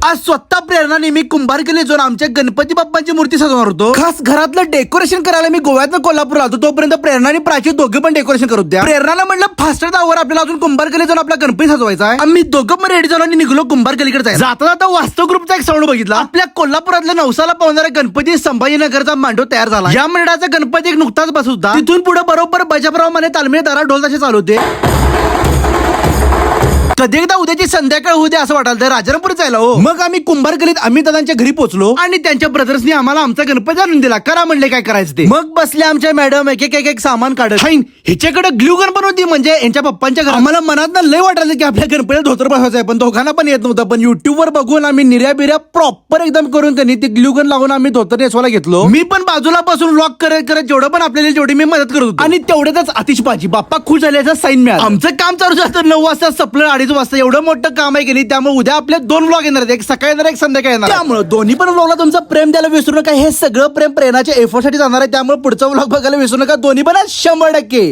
आज स्वतः प्रेरणाने मी कुंभारकेली जाऊन आमच्या गणपती बाप्पांची मूर्ती सजवणार होतो. खास घरातलं डेकोरेशन करायला मी गोव्यातनं कोल्हापूर आलो. तोपर्यंत प्रेरणा आणि प्राची दोघे पण डेकोरेशन करू द्या. प्रेरणाला म्हणलं फास्टर आवर आपल्याला अजून कुंभारकेली जाऊन आपला गणपती सजवायचा आहे. आम्ही दोघं पण रेडी झालो आणि निघलो कुंभारकेलीकडे जायला. जाता जाता वास्तव ग्रुपचा एक साऊंड बघितला. आपल्या कोल्हापुरातल्या नवसाला पावणारा गणपती संभाजीनगरचा मांडव तयार झाला. या मंडळाचा गणपती एक नुकताच बसत होता. तिथून पुढे बरोबर बजाप्रमाणे माने तालमी दारा ढोल ताशे चालू होते. कधी एकदा उद्याची संध्याकाळ होऊ दे असं वाटाल तर राजारामपूर जायला हो. मग आम्ही कुंभारकेलीत अमित दादांच्या घरी पोहोचलो आणि त्यांच्या ब्रदर्सनी आम्हाला आमचा गणपती आणून दिला. करा म्हणले काय करायचं ते. मग बसले आमच्या मॅडम एक सामान काढत. हिच्याकडे ग्लू गन पण होती म्हणजे यांच्या पप्पांच्या घरात. आम्हाला मनात लय वाटायचं की आपल्या गणपतीला धोतर बसवायचं आहे पण दोघांना पण येत नव्हतं. पण युट्यूब वर बघून आम्ही निर्या बिर्या प्रॉपर एकदम करून त्यांनी ती ग्लू गन लावून आम्ही धोतर नेसवायला घेतलो. मी पण बाजूला बसून व्लॉग करत करत जेवढं पण आपल्याला जेवढी मी मदत करत होतो. आणि तेवढ्यातच आतिशबाजी बाप्पा खुश झाल्याचा साईन मिळाला. आमचं काम चालू झालं 9 वाजता सपलं 2:30 वाजता. एवढं मोठं काम आहे की नाही. त्यामुळे उद्या आपले 2 व्लॉग येणार आहेत. एक सकाळी येणार एक संध्याकाळी येणार. त्यामुळे दोन्ही पण व्लॉगला तुमचं प्रेम द्यायला विसरू नका. हे सगळं प्रेम प्रेरणाच्या एफर्टसाठी जाणार आहे. त्यामुळे पुढचा व्लॉग बघायला विसरू नका. दोन्ही पण 100%.